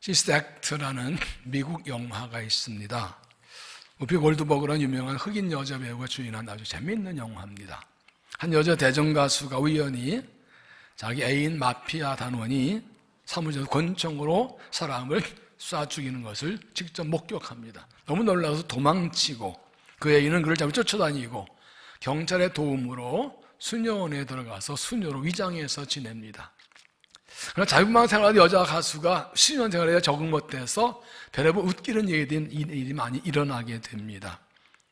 시스터 액트라는 미국 영화가 있습니다. 우피 골드버그라는 유명한 흑인 여자 배우가 주연한 아주 재미있는 영화입니다. 한 여자 대전 가수가 우연히 자기 애인 마피아 단원이 사무실에서 권총으로 사람을 쏴 죽이는 것을 직접 목격합니다. 너무 놀라서 도망치고 그 애인은 그를 잡아 쫓아다니고 경찰의 도움으로 수녀원에 들어가서 수녀로 위장해서 지냅니다. 그러나 자유분방 생활하는 여자 가수가 수녀원 생활에 적응 못해서 별의별 웃기는 일이 많이 일어나게 됩니다.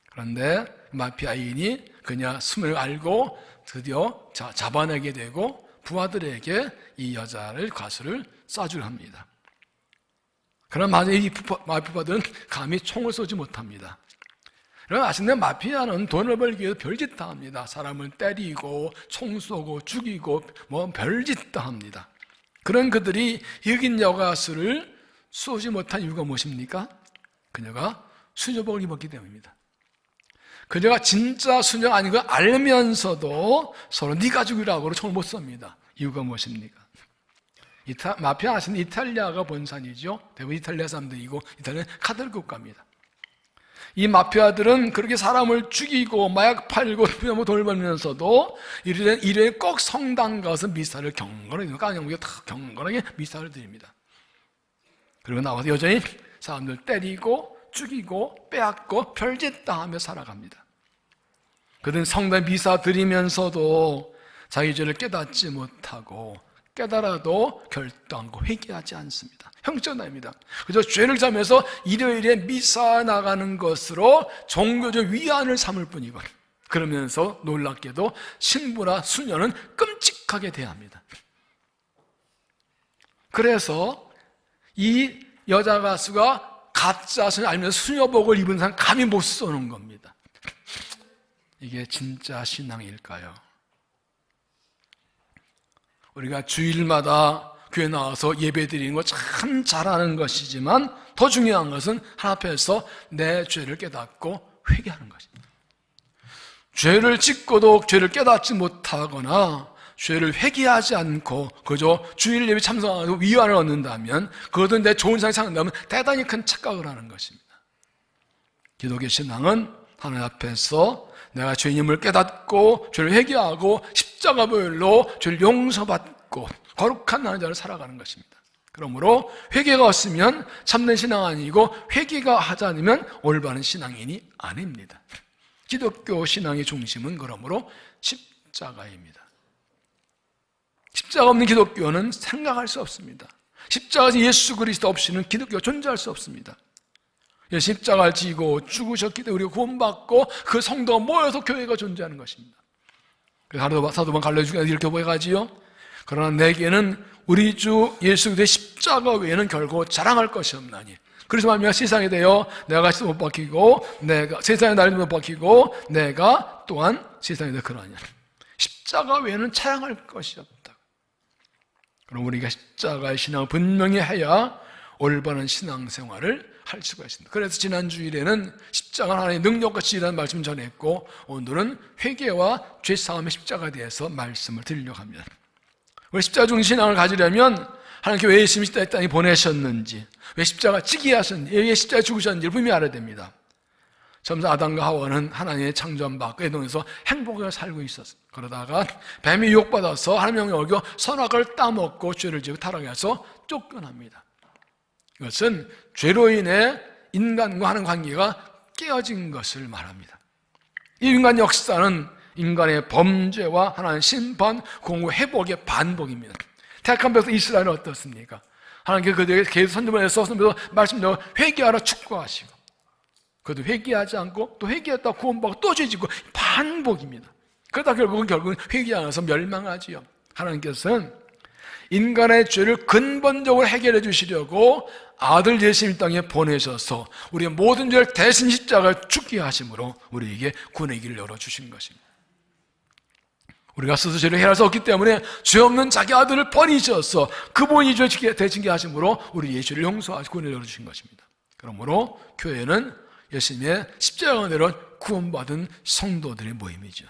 그런데 마피아인이 그녀 숨을 알고 드디어 잡아내게 되고 부하들에게 이 여자를 가수를 쏴주려 합니다. 그러나 이 마피아들은 감히 총을 쏘지 못합니다. 그러나 아시는 마피아는 돈을 벌기 위해서 별짓 다 합니다. 사람을 때리고 총 쏘고 죽이고 뭐 별짓 다 합니다. 그런 그들이 흑인 여가수를 쏘지 못한 이유가 무엇입니까? 그녀가 수녀복을 입었기 때문입니다. 그녀가 진짜 수녀가 아닌 걸 알면서도 서로 네가 죽이라고 총을 못 쏩니다. 이유가 무엇입니까? 마피아 아시는 이탈리아가 본산이죠. 대부분 이탈리아 사람들이고 이탈리아는 카톨릭 국가입니다. 이 마피아들은 그렇게 사람을 죽이고 마약 팔고 돈을 벌면서도 일요일에 꼭 성당 가서 미사를 경건하게 깡형무게 경건하게 미사를 드립니다. 그리고 나와서 여전히 사람들 때리고 죽이고 빼앗고 별짓 다 하며 살아갑니다. 그들은 성당 미사 드리면서도 자기 죄를 깨닫지 못하고 깨달아도 결단하고 회개하지 않습니다. 형전합니다. 그저 죄를 자면서 일요일에 미사 나가는 것으로 종교적 위안을 삼을 뿐이고 그러면서 놀랍게도 신부나 수녀는 끔찍하게 대합니다. 그래서 이 여자 가수가 가짜 수녀 알면서 수녀복을 입은 사람 감히 못 쏘는 겁니다. 이게 진짜 신앙일까요? 우리가 주일마다 교회 나와서 예배 드리는 거 참 잘하는 것이지만 더 중요한 것은 하나님 앞에서 내 죄를 깨닫고 회개하는 것입니다. 죄를 짓고도 죄를 깨닫지 못하거나 죄를 회개하지 않고 그저 주일 예배 참석하고 위안을 얻는다면 그것은 내 좋은 생각이 생각나면 대단히 큰 착각을 하는 것입니다. 기독교 신앙은 하나님 앞에서 내가 죄인임을 깨닫고 죄를 회개하고 십자가별로 죄를 용서받고 거룩한 나는 자를 살아가는 것입니다. 그러므로 회개가 없으면 참된 신앙 아니고 회개가 하지 않으면 올바른 신앙인이 아닙니다. 기독교 신앙의 중심은 그러므로 십자가입니다. 십자가 없는 기독교는 생각할 수 없습니다. 십자가에서 예수 그리스도 없이는 기독교가 존재할 수 없습니다. 십자가를 지고 죽으셨기 때문에 우리가 구원받고 그 성도가 모여서 교회가 존재하는 것입니다. 그래서 사도반 갈라디아서 이렇게 고백하지요. 그러나 내게는 우리 주 예수 그리스도의 십자가 외에는 결코 자랑할 것이 없나니 그래서 말미암아 세상에 대여 내가 못 박히고 내가 세상에 나를 못 박히고 내가 또한 세상에 대해 그러하냐. 십자가 외에는 자랑할 것이 없다. 그럼 우리가 십자가의 신앙을 분명히 해야 올바른 신앙생활을 할 수가 있습니다. 그래서 지난 주일에는 십자가 하나님의 능력과 지혜라는 말씀을 전했고 오늘은 회개와 죄사함의 십자가에 대해서 말씀을 드리려고 합니다. 우리 십자가 중심 신앙을 가지려면 하나님께 왜 예수님이 십자가에 땅에 보내셨는지 왜 십자가 지게 하셨는지 왜 십자가에 죽으셨는지를 분명히 알아야 됩니다. 처음부터 아담과 하와는 하나님의 창조함받고 에덴에서 행복하게 살고 있었어요. 그러다가 뱀이 유혹받아서 하나님의 영을 어겨 선악을 따먹고 죄를 지고 타락해서 쫓겨납니다. 이것은 죄로 인해 인간과 하는 관계가 깨어진 것을 말합니다. 이 인간 역사는 인간의 범죄와 하나님의 심판, 공의 회복의 반복입니다. 택한 백성 이스라엘은 어떻습니까? 하나님께 그들에게 계속 선동해서 말씀대로 회개하라 축구하시고 그래도 회개하지 않고 또 회개했다 구원받고 또 죄짓고 반복입니다. 그러다 결국은 회개하면서 멸망하지요. 하나님께서는 인간의 죄를 근본적으로 해결해 주시려고 아들 예수님 땅에 보내셔서 우리의 모든 죄를 대신 십자가에 죽게 하심으로 우리에게 구원의 길을 열어주신 것입니다. 우리가 스스로 죄를 해결할 수 없기 때문에 죄 없는 자기 아들을 버리셔서 그분이 죄 대신게 하심으로 우리의 죄를 용서하시고 구원을 열어주신 것입니다. 그러므로 교회는 예수님의 십자가 은혜로 구원받은 성도들의 모임이죠.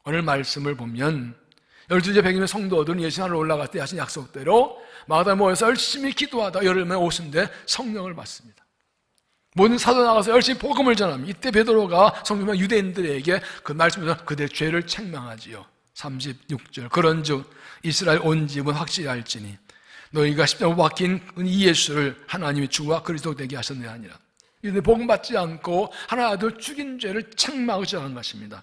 오늘 말씀을 보면 12제 100명의 성도들은 예수 하늘 올라갈 때 하신 약속대로 마가다에 모여서 열심히 기도하다 열흘 만에 오순대 성령을 받습니다. 모든 사도 나가서 열심히 복음을 전합니다. 이때 베드로가 성경의 유대인들에게 그 말씀에서 그들의 죄를 책망하지요. 36절 그런즉 이스라엘 온 집은 확실히 알지니 너희가 십자가에 못 박힌 이 예수를 하나님이 주와 그리스도 되게 하셨느냐 아니라. 이들이 복음 받지 않고 하나님 아들 죽인 죄를 책망하고 시작한 것입니다.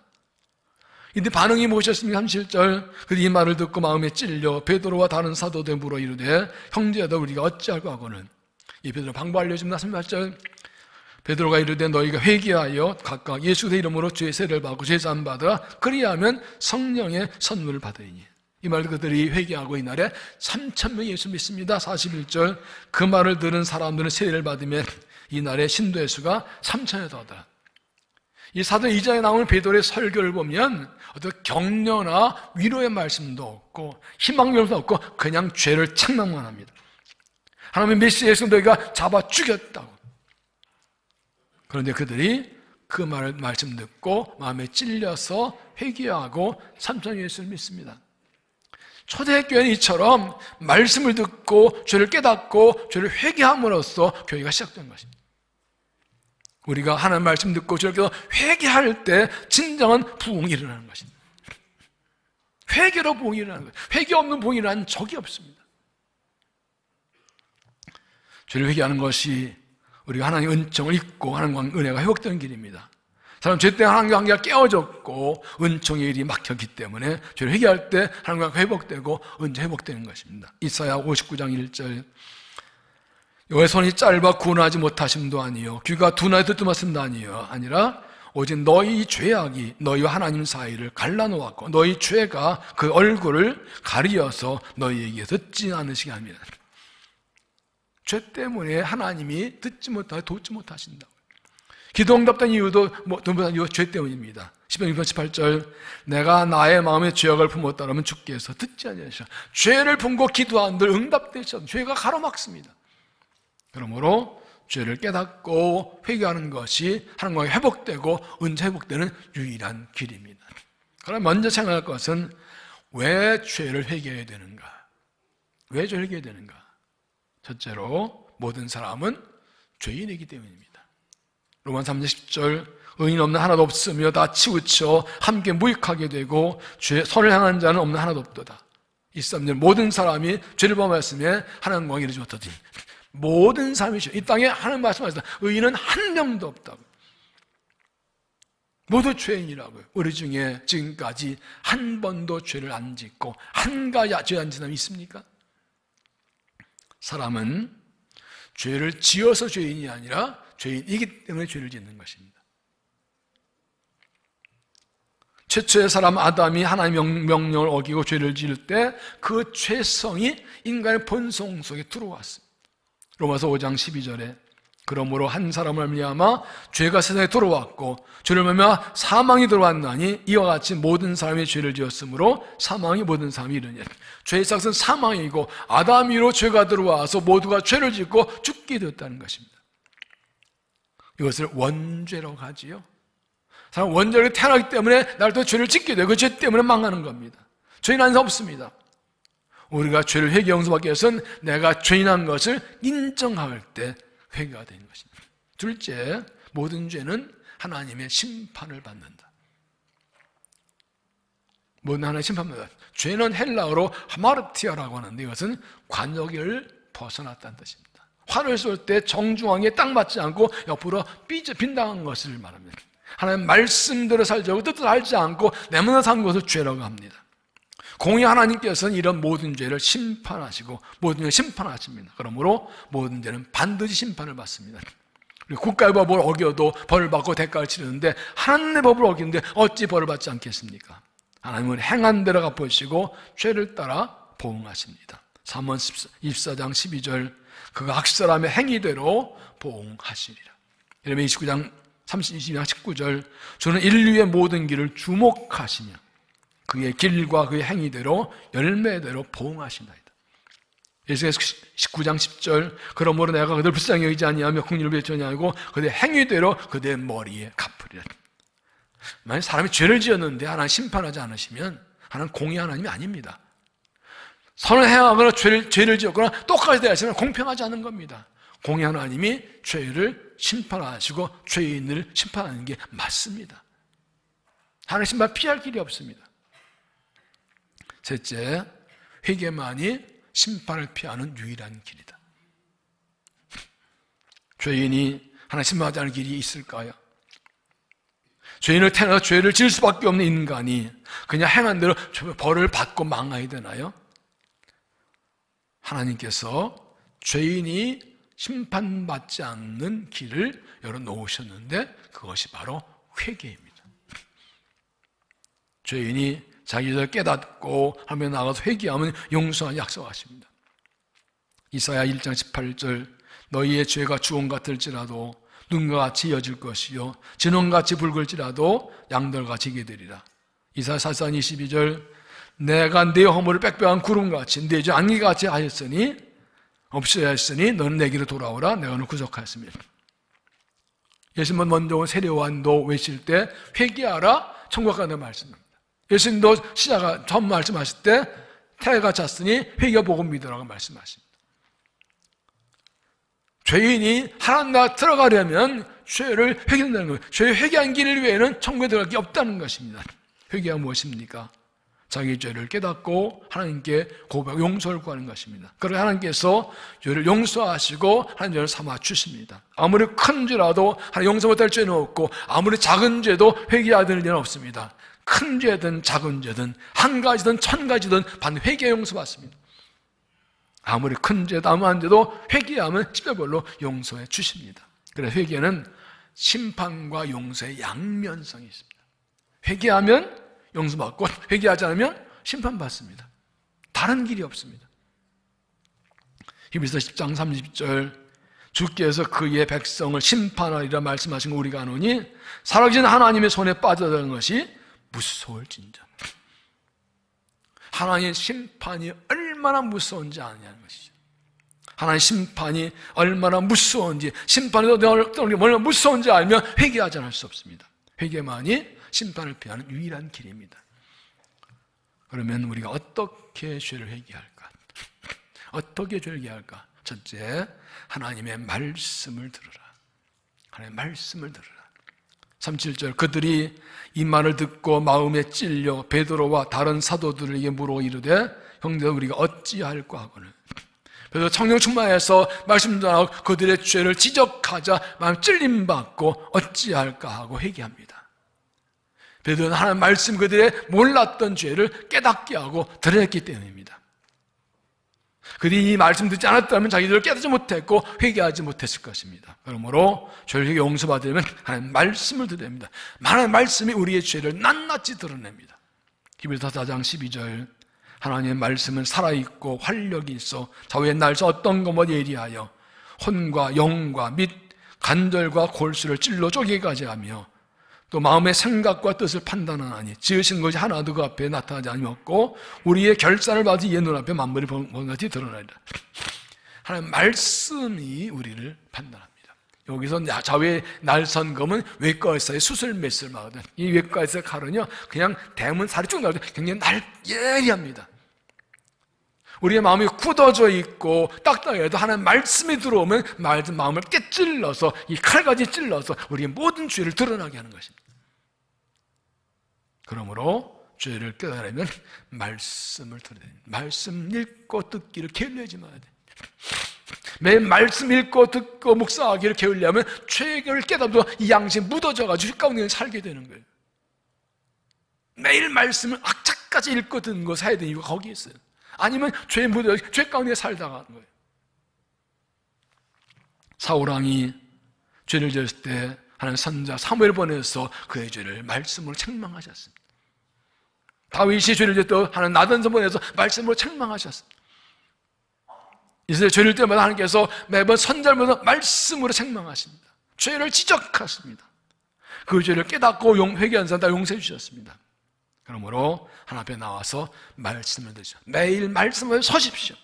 이때 반응이 무엇이었습니까? 37절 그들이 이 말을 듣고 마음에 찔려 베드로와 다른 사도들 물어 이르되 형제여도 우리가 어찌할까 하고는 이 베드로 방법 알려줍니다. 38절 베드로가 이르되 너희가 회개하여 각각 예수의 이름으로 죄 세례를 받고 죄 사함 받아 그리하면 성령의 선물을 받으리니. 이 말을 그들이 회개하고 이날에 3,000명이 예수 믿습니다. 41절 그 말을 들은 사람들은 세례를 받으면 이날에 신도의 수가 3,000여 더하더라. 이 사도 2장에 나오는 베드로의 설교를 보면 어떤 격려나 위로의 말씀도 없고 희망도 없고 그냥 죄를 책망만 합니다. 하나님의 메시아 예수 너희가 잡아 죽였다고. 그런데 그들이 그 말씀 듣고 마음에 찔려서 회개하고 3,000여 예수를 믿습니다. 초대교회는 이처럼 말씀을 듣고 죄를 깨닫고 죄를 회개함으로써 교회가 시작된 것입니다. 우리가 하나님 말씀 듣고 죄를 깨닫고 회개할 때 진정한 부흥이 일어나는 것입니다. 회개로 부흥이 일어나는 거예요. 회개 없는 부흥이 일어나는 적이 없습니다. 죄를 회개하는 것이 우리가 하나님의 은총을 잊고 하나님과 은혜가 회복되는 길입니다. 사람 죄 때문에 하나님과 관계가 깨어졌고 은총의 일이 막혔기 때문에 죄를 회개할 때 하나님과 회복되고 은총 회복되는 것입니다. 이사야 59장 1절 여호와의 손이 짧아 구원하지 못하심도 아니요 귀가 둔하여 듣도 말씀도 아니요 아니라 오직 너희 죄악이 너희와 하나님 사이를 갈라놓았고 너희 죄가 그 얼굴을 가리어서 너희에게 듣지 않으시게 합니다. 죄 때문에 하나님이 듣지 못하고 돕지 못하신다고. 기도 응답된 이유도 죄 때문입니다. 10편 6편 18절 내가 나의 마음에 죄악을 품었다라면 주께서 듣지 아니하시오. 죄를 품고 기도한들 응답되셔. 죄가 가로막습니다. 그러므로 죄를 깨닫고 회개하는 것이 하나님과 회복되고 은혜 회복되는 유일한 길입니다. 그럼 먼저 생각할 것은 왜 죄를 회개해야 되는가? 왜 죄를 회개해야 되는가? 첫째로 모든 사람은 죄인이기 때문입니다. 로만 3장 10절 의인 없는 하나도 없으며 다 치우쳐 함께 무익하게 되고 선을 향한 자는 없는 하나도 없도다. 23절 모든 사람이 죄를 범하였으며 하나님과 이르지 못하더니 모든 사람이 이 땅에 하나님 말씀하셨다. 의인은 한 명도 없다고. 모두 죄인이라고요. 우리 중에 지금까지 한 번도 죄를 안 짓고 한 가지 죄 안 짓는 사람이 있습니까? 사람은 죄를 지어서 죄인이 아니라 죄인이기 때문에 죄를 짓는 것입니다. 최초의 사람 아담이 하나님의 명령을 어기고 죄를 지을 때 그 죄성이 인간의 본성 속에 들어왔습니다. 로마서 5장 12절에 그러므로 한 사람을 말미암아 죄가 세상에 들어왔고 죄를 말미암아 사망이 들어왔나니 이와 같이 모든 사람이 죄를 지었으므로 사망이 모든 사람이 이르니 죄의 삭은 사망이고 아담 위로 죄가 들어와서 모두가 죄를 짓고 죽게 되었다는 것입니다. 이것을 원죄라고 하지요. 사람 원죄로 태어나기 때문에 날 또 죄를 짓게 되고 그 죄 때문에 망하는 겁니다. 죄인 한 사람 없습니다. 우리가 죄를 회개 용서받기 위해서는 내가 죄인한 것을 인정할 때 회개가 되는 것입니다. 둘째, 모든 죄는 하나님의 심판을 받는다. 모든 하나님의 심판을 받는다. 죄는 헬라어로 하마르티아라고 하는데 이것은 관역을 벗어났다는 뜻입니다. 화를 쏠 때 정중앙에 딱 맞지 않고 옆으로 빈당한 것을 말합니다. 하나님 말씀대로 살자고 뜻을 알지 않고 내면에 산 것을 죄라고 합니다. 공의 하나님께서는 이런 모든 죄를 심판하시고 모든 죄를 심판하십니다. 그러므로 모든 죄는 반드시 심판을 받습니다. 국가의 법을 어겨도 벌을 받고 대가를 치르는데 하나님의 법을 어기는데 어찌 벌을 받지 않겠습니까? 하나님은 행한 대로 갚으시고 죄를 따라 보응하십니다. 잠언 24장 12절 그가 악사람의 행위대로 보응하시리라. 예레미야 29장 22장 19절 주는 인류의 모든 길을 주목하시며 그의 길과 그의 행위대로 열매대로 보응하신다이다. 예수께서 19장 10절 그러므로 내가 그들 불쌍히 여기지 아니하며 긍휼을 베풀지 아니하고 그들의 행위대로 그들의 머리에 갚으리라. 만약 사람이 죄를 지었는데 하나님 심판하지 않으시면 하는 공의 하나님이 아닙니다. 선을 행하거나 죄를 지었거나 똑같이 대하시면 공평하지 않은 겁니다. 공의 하나님이 죄를 심판하시고 죄인을 심판하는 게 맞습니다. 하나님 심판 피할 길이 없습니다. 셋째, 회개만이 심판을 피하는 유일한 길이다. 죄인이 하나님 심판하지 않을 길이 있을까요? 죄인을 태어나서 죄를 지을 수밖에 없는 인간이 그냥 행한 대로 벌을 받고 망해야 되나요? 하나님께서 죄인이 심판받지 않는 길을 열어놓으셨는데 그것이 바로 회개입니다. 죄인이 자기를 깨닫고 하며 나가서 회개하면 용서하니 약속하십니다. 이사야 1장 18절 너희의 죄가 주홍 같을지라도 눈과 같이 이어질 것이요 진홍같이 붉을지라도 양털같이 희게 되리라. 이사야 44장 22절 내가 네 허물을 빽빽한 구름같이 네 죄 안개같이 하였으니 없어야 했으니 너는 내게로 돌아오라 내가 너를 구속하였습니다. 예수님은 먼저 온 세례요한도 외칠 때 회개하라 천국 가는 말씀입니다. 예수님도 처음 말씀하실 때 태가 찼으니 회개 보고 믿으라고 말씀하십니다. 죄인이 하나님 나라 들어가려면 죄를 회개한다는 거예요. 죄 회개한 길 외에는 천국에 들어갈 게 없다는 것입니다. 회개가 무엇입니까? 자기 죄를 깨닫고 하나님께 고백, 용서를 구하는 것입니다. 그래서 하나님께서 죄를 용서하시고 하나님 죄를 삼아 주십니다. 아무리 큰 죄라도 하나님 용서 못할 죄는 없고 아무리 작은 죄도 회개해야 되는 죄는 없습니다. 큰 죄든 작은 죄든 한 가지든 천 가지든 반드시 회개 용서받습니다. 아무리 큰 죄도 아무한 죄도 회개하면 십자별로 용서해 주십니다. 그래서 회개는 심판과 용서의 양면성이 있습니다. 회개하면 용서받고 회개하지 않으면 심판받습니다. 다른 길이 없습니다. 히브리서 10장 30절 주께서 그의 백성을 심판하리라 말씀하신 거 우리가 아노니 살아계신 하나님의 손에 빠져드는 것이 무서울진저. 하나님의 심판이 얼마나 무서운지 아느냐는 것이죠. 하나님의 심판이 얼마나 무서운지, 심판이 얼마나 무서운지 알면 회개하지 않을 수 없습니다. 회개만이 심판을 피하는 유일한 길입니다. 그러면 우리가 어떻게 죄를 회개할까? 어떻게 죄를 회개할까? 첫째, 하나님의 말씀을 들으라. 하나님의 말씀을 들으라. 37절 그들이 이 말을 듣고 마음에 찔려 베드로와 다른 사도들에게 물어 이르되 형제들 우리가 어찌할까 하거늘. 그래서 성령 충만해서 말씀 전하고 그들의 죄를 지적하자 마음 찔림받고 어찌할까 하고 회개합니다. 베드로는 하나님 말씀 그들의 몰랐던 죄를 깨닫게 하고 드러냈기 때문입니다. 그들이 이 말씀 듣지 않았다면 자기들을 깨닫지 못했고 회개하지 못했을 것입니다. 그러므로 죄를 회개 용서받으려면 하나님 말씀을 들어야 합니다. 하나님 말씀이 우리의 죄를 낱낱이 드러냅니다. 히브리서 4장 12절 하나님의 말씀은 살아있고 활력이 있어 좌우의 날서 어떤 것보다 예리하여 혼과 영과 및 관절과 골수를 찔러 쪼개기까지 하며 또 마음의 생각과 뜻을 판단하나니 지으신 것이 하나도 그 앞에 나타나지 아니었고 우리의 결산을 받은 이의 눈앞에 만물이 번같이 드러나리라. 하나님 말씀이 우리를 판단합니다. 여기서 좌우의 날선검은 외과의사의 수술 메스를 막거든. 이 외과의사의 칼은요 그냥 대문 살이 쭉 나오죠. 굉장히 예리합니다. 우리의 마음이 굳어져 있고 딱딱해도 하나님 말씀이 들어오면 마음을 깨찔러서 이 칼까지 찔러서 우리의 모든 죄를 드러나게 하는 것입니다. 그러므로 죄를 깨달으면 말씀을 들어야 됩니다. 말씀 읽고 듣기를 게을리하지 말아야 돼요. 매일 말씀 읽고 듣고 묵상하기를 게을리하면 죄를 깨닫도 이 양심이 묻어져가지고 가운데 살게 되는 거예요. 매일 말씀을 악착같이 읽고 듣는 거 사야 되는 이유가 거기에 있어요. 아니면 죄에 묻어 죄 가운데 살다가 하는 거예요. 사울왕이 죄를 지었을 때 하나님 선자 사무엘을 보내서 그의 죄를 말씀으로 책망하셨습니다. 다윗이 죄를 지을 때 하나님 나단서 보내서 말씀으로 책망하셨습니다. 이스라엘 죄를 때마다 하나님께서 매번 선자를 말씀으로 책망하십니다. 죄를 지적하십니다. 그 죄를 깨닫고 회개한 사람 다 용서해 주셨습니다. 그러므로 하나님 앞에 나와서 말씀을 드시오. 매일 말씀을 서십시오.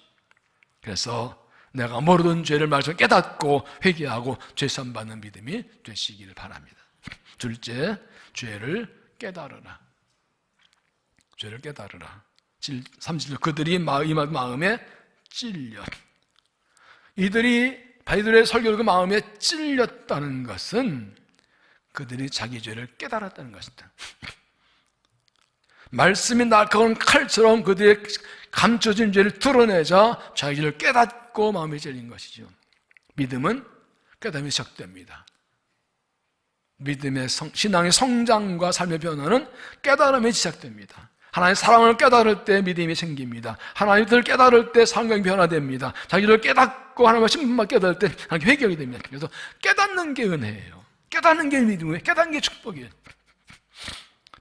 그래서 내가 모르던 죄를 말씀 깨닫고 회개하고 죄산 받는 믿음이 되시기를 바랍니다. 둘째, 죄를 깨달으라. 죄를 깨달으라. 37절 그들이 마음에 찔려. 이들이 바리새인의 설교를 그 마음에 찔렸다는 것은 그들이 자기 죄를 깨달았다는 것이다. 말씀이 날카로운 칼처럼 그들의 감춰진 죄를 드러내자 자기 죄를 깨닫고 마음에 찔린 것이죠. 믿음은 깨달음이 시작됩니다. 믿음의 신앙의 성장과 삶의 변화는 깨달음이 시작됩니다. 하나님의 사랑을 깨달을 때 믿음이 생깁니다. 하나님을 깨달을 때 성경이 변화됩니다. 자기를 깨닫고 하나님의 신분만 깨달을 때 회개하게 됩니다. 그래서 깨닫는 게 은혜예요. 깨닫는 게 믿음이에요. 깨닫는 게 축복이에요.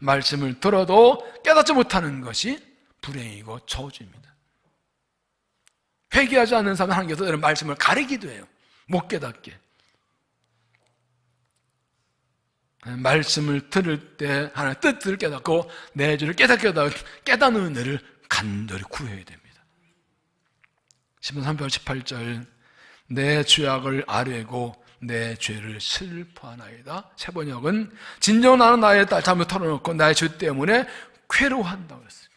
말씀을 들어도 깨닫지 못하는 것이 불행이고 저주입니다. 회개하지 않는 사람은 하나님께서 말씀을 가리기도 해요. 못 깨닫게. 말씀을 들을 때 하나님의 뜻을 깨닫고 내 죄를 깨닫는 은혜를 간절히 구해야 됩니다. 10편 3편 18절 내 죄악을 아뢰고 내 죄를 슬퍼하나이다. 새 번역은 진정 나는 나의 잘못 털어놓고 나의 죄 때문에 괴로워한다고 그랬어요.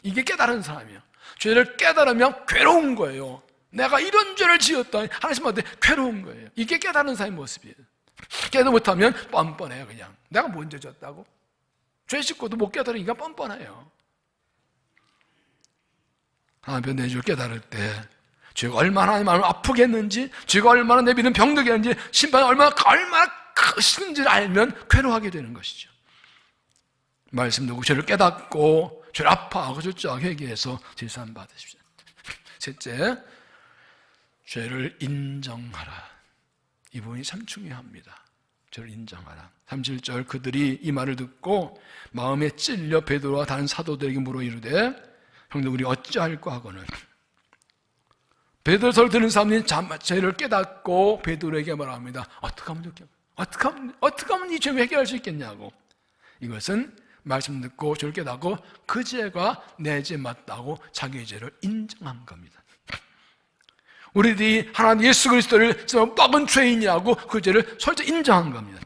이게 깨달은 사람이에요. 죄를 깨달으면 괴로운 거예요. 내가 이런 죄를 지었다 하나님한테 괴로운 거예요. 이게 깨달은 사람의 모습이에요. 깨닫지 못하면 뻔뻔해요. 그냥 내가 뭔 죄 졌다고? 죄 짓고도 못 깨달으니까 뻔뻔해요. 하나님 내 죄를 깨달을 때 죄가 얼마나 하나님 마음을 아프게 했는지, 죄가 얼마나 내 믿음 병들게 했는지, 심판이 얼마나 크신지를 알면 괴로워하게 되는 것이죠. 말씀 듣고 죄를 깨닫고 죄를 아파하고 주저하고 회개해서 제사함 받으십시오. 셋째, 죄를 인정하라. 이 부분이 참 중요합니다. 죄를 인정하라. 37절 그들이 이 말을 듣고 마음에 찔려 베드로와 다른 사도들에게 물어 이르되 형들 우리 어찌할까 하고는 베드로서를 듣는 사람들이 죄를 깨닫고 베드로에게 말합니다. 어떻게 하면 이 죄를 해결할 수 있겠냐고. 이것은 말씀 듣고 죄를 깨닫고 그 죄가 내 죄 맞다고 자기의 죄를 인정한 겁니다. 우리들이 하나님 예수 그리스도를 썩은 죄인이라고 그 죄를 솔직히 인정한 겁니다.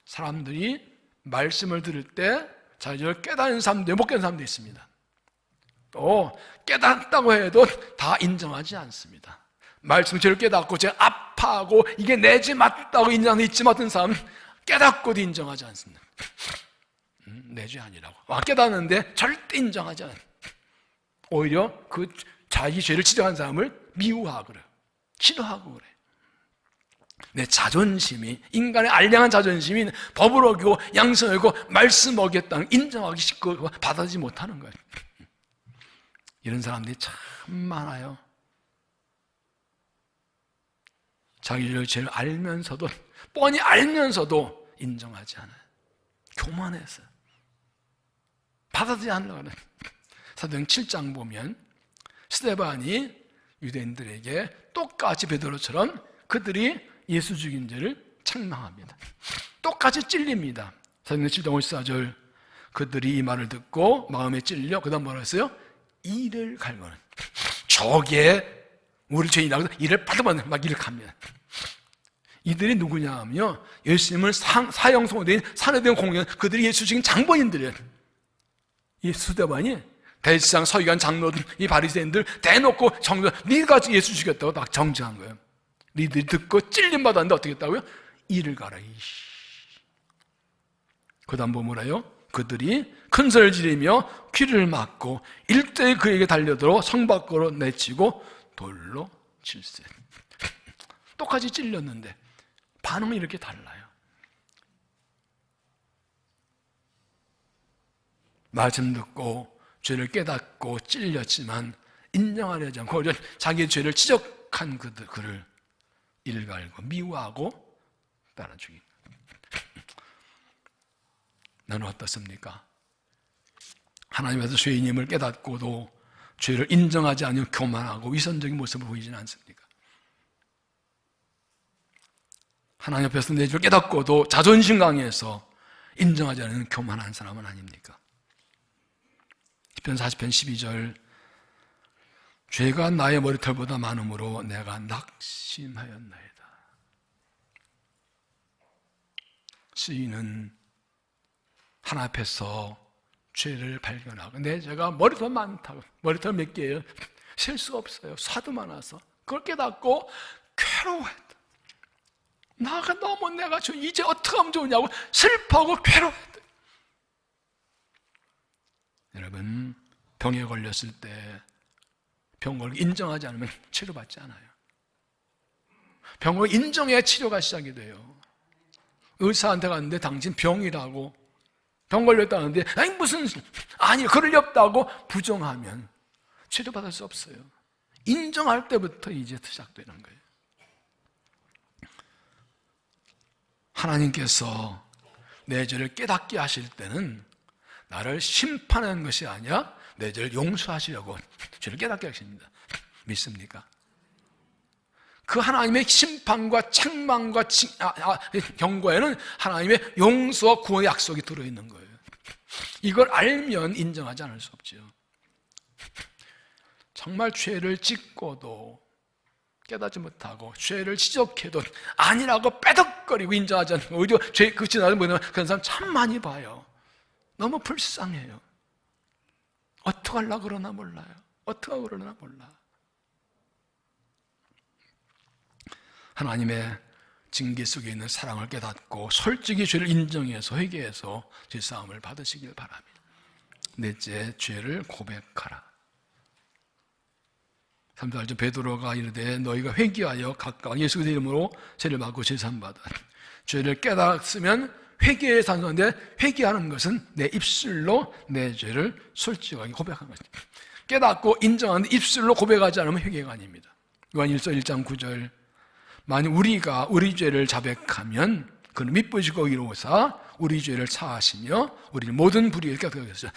사람들이 말씀을 들을 때 자기 죄를 깨닫는 사람도 못 깨닫는 사람도 있습니다. 또 깨닫다고 해도 다 인정하지 않습니다. 말씀 죄를 깨닫고 제가 아파하고 이게 내 죄 맞다고 인정하는 잊지 못한 사람은 깨닫고도 인정하지 않습니다. 내 죄 아니라고 깨닫는데 절대 인정하지 않아요. 오히려 그 자기 죄를 지적한 사람을 미워하고 그래요. 싫어하고 그래요. 내 자존심이, 인간의 알량한 자존심이 법을 어기고 양심을 어기고 말씀 어겼다는 인정하기 쉽고 받아들이지 못하는 거예요. 이런 사람들이 참 많아요. 자기의 죄를 알면서도, 뻔히 알면서도 인정하지 않아요. 교만해서 받아들이지 않으려고 하는. 사도행 7장 보면 스데반이 유대인들에게 똑같이 베드로처럼 그들이 예수 죽인 죄를 책망합니다. 똑같이 찔립니다. 사도행 7장 54절 그들이 이 말을 듣고 마음에 찔려 그 다음 뭐라 했어요? 이를 갈고는 저게 우리 죄인이라고 이를 받아받는 막 이를 갑니다. 이들이 누구냐 하면요 예수님을 사형선고된 산에된 공연 그들이 예수 죽인 장본인들이에요. 이 스데반이 대지상 서기관 장로들 이 바리새인들 대놓고 정죄 네가 예수 죽였다고 막 정죄한 거예요. 니들이 듣고 찔림 받았는데 어떻게 했다고요? 이를 가라. 그 다음 보면 뭐라요? 그들이 큰 소리를 지르며 귀를 막고 일제히 그에게 달려들어 성 밖으로 내치고 돌로 칠세. 똑같이 찔렸는데 반응은 이렇게 달라요. 말씀 듣고 죄를 깨닫고 찔렸지만 인정하려지 않고 자기의 죄를 지적한 그를 일갈고 미워하고 따라 죽인 거예요. 나는 어떻습니까? 하나님께서 죄인임을 깨닫고도 죄를 인정하지 않으면 교만하고 위선적인 모습을 보이지는 않습니까? 하나님 앞에서 내 죄를 깨닫고도 자존심 강해서 인정하지 않는 교만한 사람은 아닙니까? 시편 40편 12절 죄가 나의 머리털보다 많으므로 내가 낙심하였나이다. 시인은 하나님 앞에서 죄를 발견하고 내 죄가 머리도 많다고, 머리도 몇 개예요? 셀 수 없어요. 사도 많아서. 그걸 깨닫고 괴로워했다. 나가 너무 내가 이제 어떻게 하면 좋으냐고 슬퍼하고 괴로워했다. 여러분, 병에 걸렸을 때 병을 인정하지 않으면 치료받지 않아요. 병을 인정해야 치료가 시작이 돼요. 의사한테 갔는데 당신 병이라고, 병 걸렸다는데 아니 그럴 리 없다고 부정하면 치료받을 수 없어요. 인정할 때부터 이제 시작되는 거예요. 하나님께서 내 죄를 깨닫게 하실 때는 나를 심판하는 것이 아니라 내 죄를 용서하시려고 죄를 깨닫게 하십니다. 믿습니까? 그 하나님의 심판과 책망과 경고에는 하나님의 용서와 구원의 약속이 들어있는 거예요. 이걸 알면 인정하지 않을 수 없죠. 정말 죄를 짓고도 깨닫지 못하고 죄를 지적해도 아니라고 빼덕거리고 인정하지 않고 오히려 죄 그치나도 뭐냐면 그런 사람 참 많이 봐요. 너무 불쌍해요. 어떻게 하려고 그러나 몰라요. 어떻게 하려고 그러나 몰라. 하나님의 징계 속에 있는 사랑을 깨닫고 솔직히 죄를 인정해서 회개해서 죄사함을 받으시길 바랍니다. 넷째, 죄를 고백하라. 3절 베드로가 이르되 너희가 회개하여 각각 예수 그리스도의 이름으로 죄를 받고 죄사함 받아. 죄를 깨닫으면 회개의 단서인데, 회개하는 것은 내 입술로 내 죄를 솔직하게 고백하는 것입니다. 깨닫고 인정하는데 입술로 고백하지 않으면 회개가 아닙니다. 요한일서 1장 9절 만일 우리가 우리 죄를 자백하면 그는 미쁘시고 의로우사 우리 죄를 사하시며 우리 모든 불의를 깨닫게 하시죠.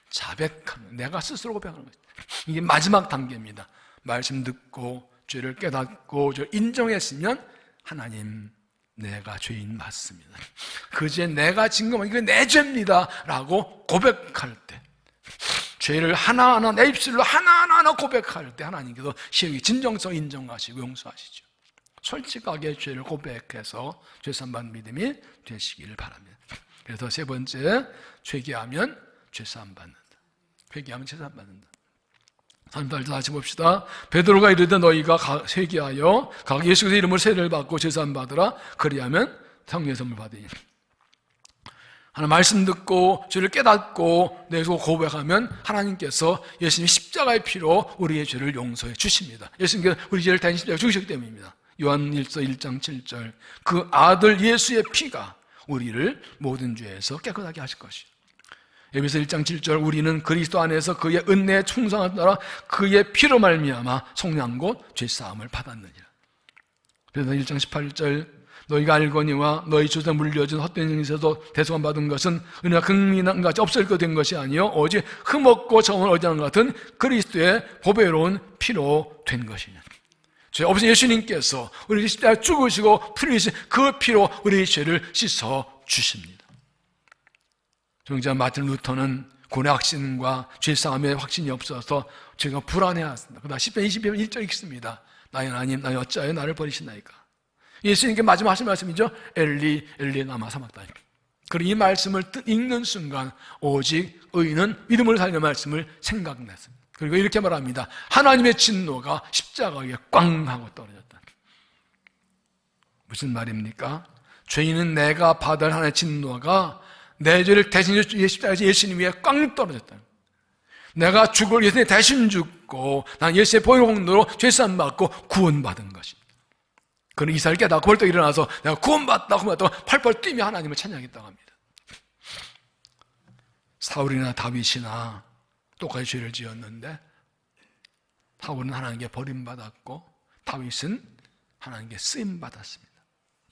자백하면 내가 스스로 고백하는 거죠. 이게 마지막 단계입니다. 말씀 듣고 죄를 깨닫고 인정했으면 하나님 내가 죄인 맞습니다. 그 죄 내가 증거한 이거 내 죄입니다 라고 고백할 때, 죄를 하나하나 내 입술로 하나하나 고백할 때 하나님께서 시험이 진정성 인정하시고 용서하시죠. 솔직하게 죄를 고백해서 죄사함 믿음이 되시기를 바랍니다. 그래서 세 번째, 회개하면 죄사함 받는다. 회개하면 죄사함 받는다. 3절 다시 봅시다. 베드로가 이르되 너희가 회개하여 각 예수 그리스도의 이름으로 세례를 받고 죄사함 받으라. 그리하면 성령의 선물 받으니. 하나님 말씀 듣고 죄를 깨닫고 내서 고백하면 하나님께서 예수님 십자가의 피로 우리의 죄를 용서해 주십니다. 예수님께서 우리 죄를 대신 십자가에 죽으셨기 때문입니다. 요한일서 1장 7절 그 아들 예수의 피가 우리를 모든 죄에서 깨끗하게 하실 것이요. 에베소 1장 7절 우리는 그리스도 안에서 그의 은혜에 충성한 따라 그의 피로 말미암아 속량 곧 죄사함을 받았느니라. 그래서 1장 18절 너희가 알거니와 너희 조사 물려준 헛된 행위에서도 대속함 받은 것은 은혜와 긍휼한 같이 없을 것 된 것이 아니요 오직 흠없고 정을 어지는 것 같은 그리스도의 보배로운 피로 된 것이냐. 죄 없으신 예수님께서 우리 십자가에 죽으시고 피를 흘리신 그 피로 우리의 죄를 씻어 주십니다. 종자 마틴 루터는 고뇌 확신과 죄사함의 확신이 없어서 제가 불안해했습니다. 그러다 10편 20편 1절 읽습니다. 나의 하나님 나의 어찌하여 나를 버리시나이까. 예수님께 마지막 하신 말씀이죠. 엘리 엘리 라마 사박다니. 그리고 이 말씀을 읽는 순간 오직 의인은 믿음으로 살리는 말씀을 생각났습니다. 그리고 이렇게 말합니다. 하나님의 진노가 십자가에 꽝 하고 떨어졌다. 무슨 말입니까? 죄인은 내가 받을 하나님의 진노가 내 죄를 대신 십자가에서 예수님 위에 꽝 떨어졌다. 내가 죽을 예수님 대신 죽고 난 예수의 보혈 공로로 죄사함 받고 구원받은 것입니다. 그는 이사를 깨닫고 벌떡 일어나서 내가 구원받다고 펄펄 뛰며 하나님을 찬양했다고 합니다. 사울이나 다윗이나 똑같이 죄를 지었는데 사울은 하나님께 버림받았고 다윗은 하나님께 쓰임받았습니다.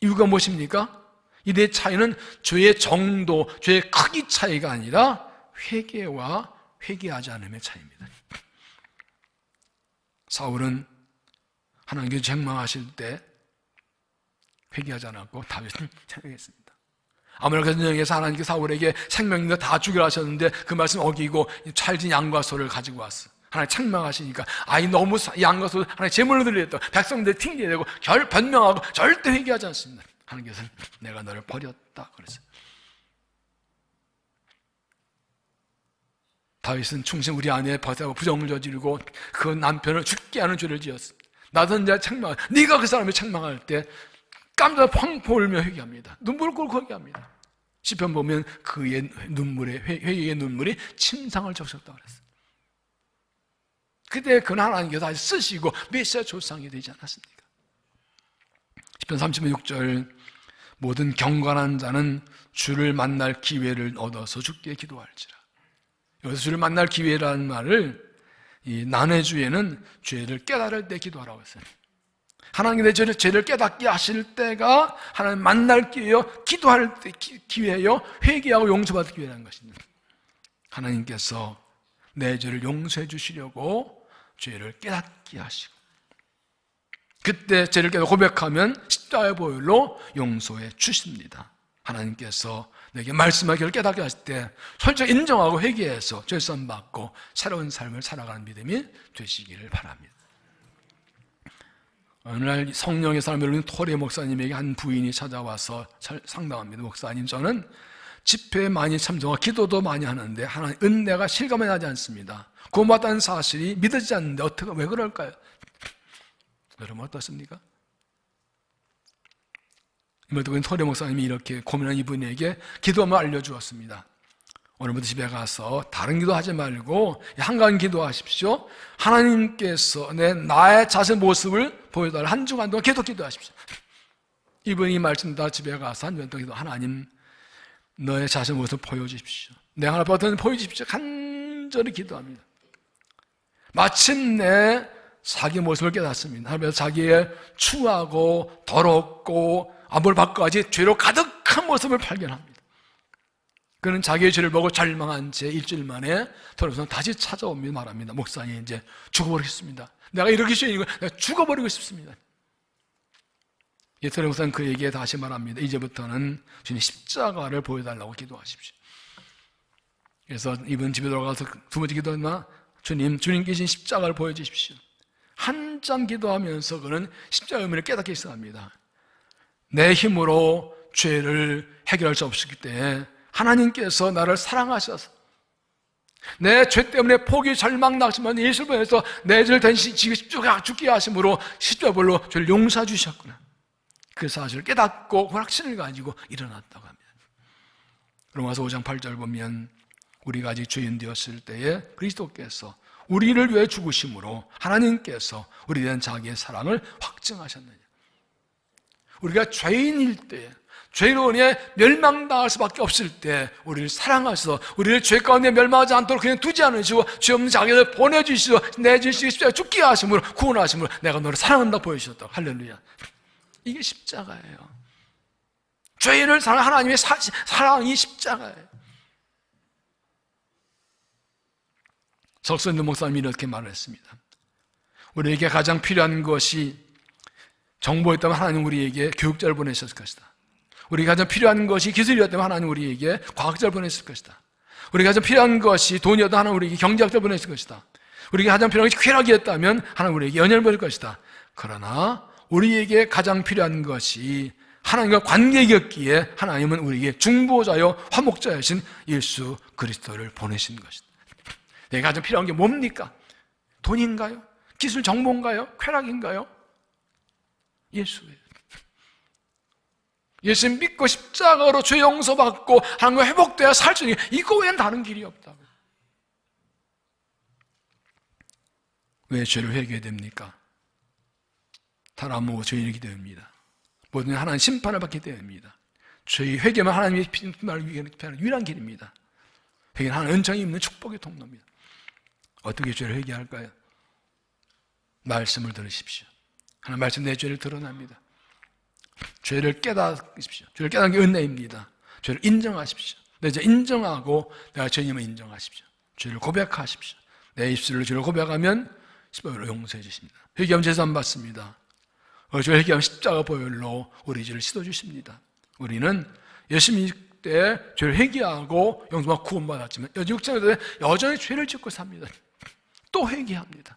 이유가 무엇입니까? 이 네 차이는 죄의 정도, 죄의 크기 차이가 아니라 회개와 회개하지 않음의 차이입니다. 사울은 하나님께 책망하실 때 회개하지 않았고 다윗은 책망했습니다. 아무나 전쟁에서 하나님께 사울에게 생명인가 다 죽이라 하셨는데 그 말씀 어기고 찰진 양과 소를 가지고 왔어. 하나님 책망하시니까 아이 너무 양과 소 하나님 제물로 드리겠다. 백성들 팅계되고 변명하고 절대 회개하지 않습니다. 하나님께서는 내가 너를 버렸다 그랬어요. 다윗은 충신 우리 아내의 벗하고 부정을 저지르고 그 남편을 죽게 하는 죄를 지었습니다. 나도 이제 책망, 네가 그 사람을 책망할 때 깜짝 펑펑 울며 회개합니다. 눈물을 꿇고 회개합니다. 시편 보면 그의 눈물에, 회개의 눈물이 침상을 적셨다고 그랬어요. 그때 그는 하나님께서 다시 쓰시고 메시아 조상이 되지 않았습니까? 시편 30편 6절, 모든 경건한 자는 주를 만날 기회를 얻어서 주께 기도할지라. 여기서 주를 만날 기회라는 말을, 이 난해주에는 죄를 깨달을 때 기도하라고 했어요. 하나님께 내 죄를 깨닫게 하실 때가 하나님 만날 기회요, 기도할 때 기회요, 회개하고 용서받을 기회라는 것입니다. 하나님께서 내 죄를 용서해 주시려고 죄를 깨닫게 하시고, 그때 죄를 깨닫고 고백하면 십자가의 보혈로 용서해 주십니다. 하나님께서 내게 말씀하기를 깨닫게 하실 때 솔직히 인정하고 회개해서 죄선 받고 새로운 삶을 살아가는 믿음이 되시기를 바랍니다. 어느 날 성령의 사람을 누린 토레 목사님에게 한 부인이 찾아와서 상담합니다. 목사님, 저는 집회에 많이 참석하고 기도도 많이 하는데 하나님 은혜가 실감이 나지 않습니다. 구원받다는 사실이 믿어지지 않는데 왜 그럴까요? 여러분 어떻습니까? 이번에 토레 목사님이 이렇게 고민한 이분에게 기도함을 알려주었습니다. 오늘부터 집에 가서 다른 기도하지 말고 한 가지 기도하십시오. 하나님께서 나의 자신 모습을 보여달라. 한 주간 동안 계속 기도하십시오. 이분이 말씀 다 집에 가서 한 주간 동안 기도, 하나님 너의 자신 모습을 보여주십시오. 내 하나 버튼 보여주십시오. 간절히 기도합니다. 마침내 자기 모습을 깨닫습니다. 하나님께서 자기의 추하고 더럽고 아무리 바꿔야지 죄로 가득한 모습을 발견합니다. 그는 자기의 죄를 보고 절망한 채 일주일 만에 돌아서 다시 찾아옵니다. 말합니다. 목사님, 이제 죽어버리겠습니다. 내가 이렇게 죄인이고 내가 죽어버리고 싶습니다. 예토레 목사는 그에게 다시 말합니다. 이제부터는 주님 십자가를 보여달라고 기도하십시오. 그래서 이번 집에 돌아가서 두 번째 기도하나, 주님께신 십자가를 보여주십시오. 한참 기도하면서 그는 십자가의 의미를 깨닫게 시작합니다. 내 힘으로 죄를 해결할 수 없었기 때문에 하나님께서 나를 사랑하셔서 내 죄 때문에 포기 절망 나지만 예수를 보내서 내 죄를 대신 죽게 하심으로 십자가로 죄를 용서해 주셨구나. 그 사실을 깨닫고 확신을 가지고 일어났다고 합니다. 로마서 5장 8절 보면 우리가 아직 죄인 되었을 때에 그리스도께서 우리를 위해 죽으심으로 하나님께서 우리에 대한 자기의 사랑을 확증하셨느냐. 우리가 죄인일 때, 죄로 인해 멸망당할 수밖에 없을 때 우리를 사랑하셔서 우리를 죄 가운데 멸망하지 않도록 그냥 두지 않으시고 죄 없는 자기를 보내주시고 내주시고 십자가에 죽게 하심으로 구원하심으로 내가 너를 사랑한다고 보여주셨다고. 할렐루야. 이게 십자가예요. 죄인을 사랑하는 하나님의 사랑이 십자가예요. 석선도 목사님이 이렇게 말을 했습니다. 우리에게 가장 필요한 것이 정보였다면 하나님 우리에게 교육자를 보내셨을 것이다. 우리가 가장 필요한 것이 기술이었다면 하나님 우리에게 과학자를 보냈을 것이다. 우리가 가장 필요한 것이 돈이었다면 하나님 우리에게 경제학자를 보냈을 것이다. 우리가 가장 필요한 것이 쾌락이었다면 하나님 우리에게 연애를 보낼 것이다. 그러나 우리에게 가장 필요한 것이 하나님과 관계였기에 하나님은 우리에게 중보자요 화목자이신 예수 그리스도를 보내신 것이다. 내가 가장 필요한 게 뭡니까? 돈인가요? 기술 정보인가요? 쾌락인가요? 예수예요. 예수 믿고 십자가로 죄 용서받고 하나님과 회복되어 살 수 있는 이거 외엔 다른 길이 없다고. 왜 죄를 회개해야 됩니까? 사람은 죄인이기 때문입니다. 모든 하나님 심판을 받기 때문입니다. 죄의 회개만 하나님의 심판을 위한 유일한 길입니다. 회개는 하나님 은총이 있는 축복의 통로입니다. 어떻게 죄를 회개할까요? 말씀을 들으십시오. 하나님 말씀 내 죄를 드러납니다. 죄를 깨닫으십시오. 죄를 깨닫는 게 은혜입니다. 죄를 인정하십시오. 내 죄 인정하고 내가 죄인임을 인정하십시오. 죄를 고백하십시오. 내 입술로 죄를 고백하면 십자가로 용서해 주십니다. 회개하면 죄 안 받습니다. 죄를 회개하면 십자가 보혈로 우리 죄를 씻어 주십니다. 우리는 예수 믿을 때 죄를 회개하고 용서받고 구원받았지만 육체에 여전히 죄를 짓고 삽니다. 또 회개합니다.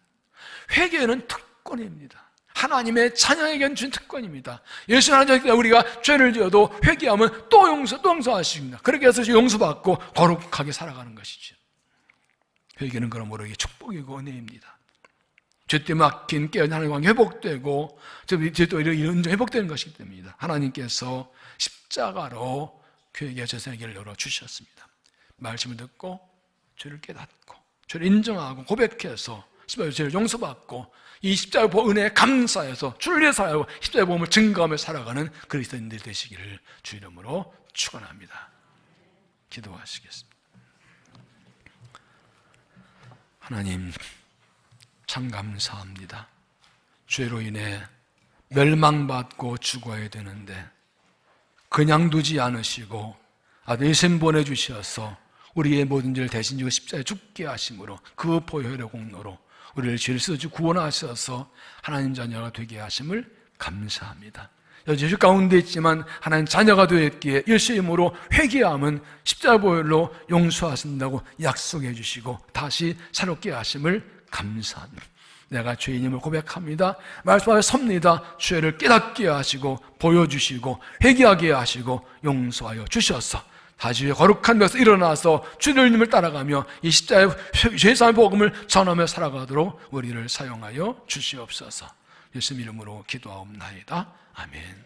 회개는 특권입니다. 하나님의 자녀에게는 주신 특권입니다. 예수 하나님 우리가 죄를 지어도 회개하면 또 용서하십니다. 그렇게 해서 용서받고 거룩하게 살아가는 것이죠. 회개는 그러므로 이게 축복이고 은혜입니다. 죄 때문에 막힌 깨어진 하나님의 관계 회복되고 죄 또 이런 회복되는 것이기 때문입니다. 하나님께서 십자가로 그에게 제 세계를 열어주셨습니다. 말씀을 듣고 죄를 깨닫고 죄를 인정하고 고백해서 십자가의 죄를 용서받고 이 십자가의 은혜에 감사해서 주를 위해 살아가고 십자가의 복음을 증거하며 살아가는 그리스도인들 되시기를 주 이름으로 축원합니다. 기도하시겠습니다. 하나님 참 감사합니다. 죄로 인해 멸망받고 죽어야 되는데 그냥 두지 않으시고 아들 예수님 보내주셔서 우리의 모든 죄를 대신 지고 십자가에 죽게 하심으로 그 보혈의 공로로 우리를 죄를 씻어주 구원하셔서 하나님 자녀가 되게 하심을 감사합니다. 죄 가운데 있지만 하나님 자녀가 되었기에 예수의 이름으로 회개함은 십자가 보혈로 용서하신다고 약속해 주시고 다시 새롭게 하심을 감사합니다. 내가 죄인임을 고백합니다. 말씀하여 섭니다. 죄를 깨닫게 하시고 보여주시고 회개하게 하시고 용서하여 주셔서 다시 거룩한 데서 일어나서 주님을 따라가며 이 십자가의 죄사함의 복음을 전하며 살아가도록 우리를 사용하여 주시옵소서. 예수님 이름으로 기도하옵나이다. 아멘.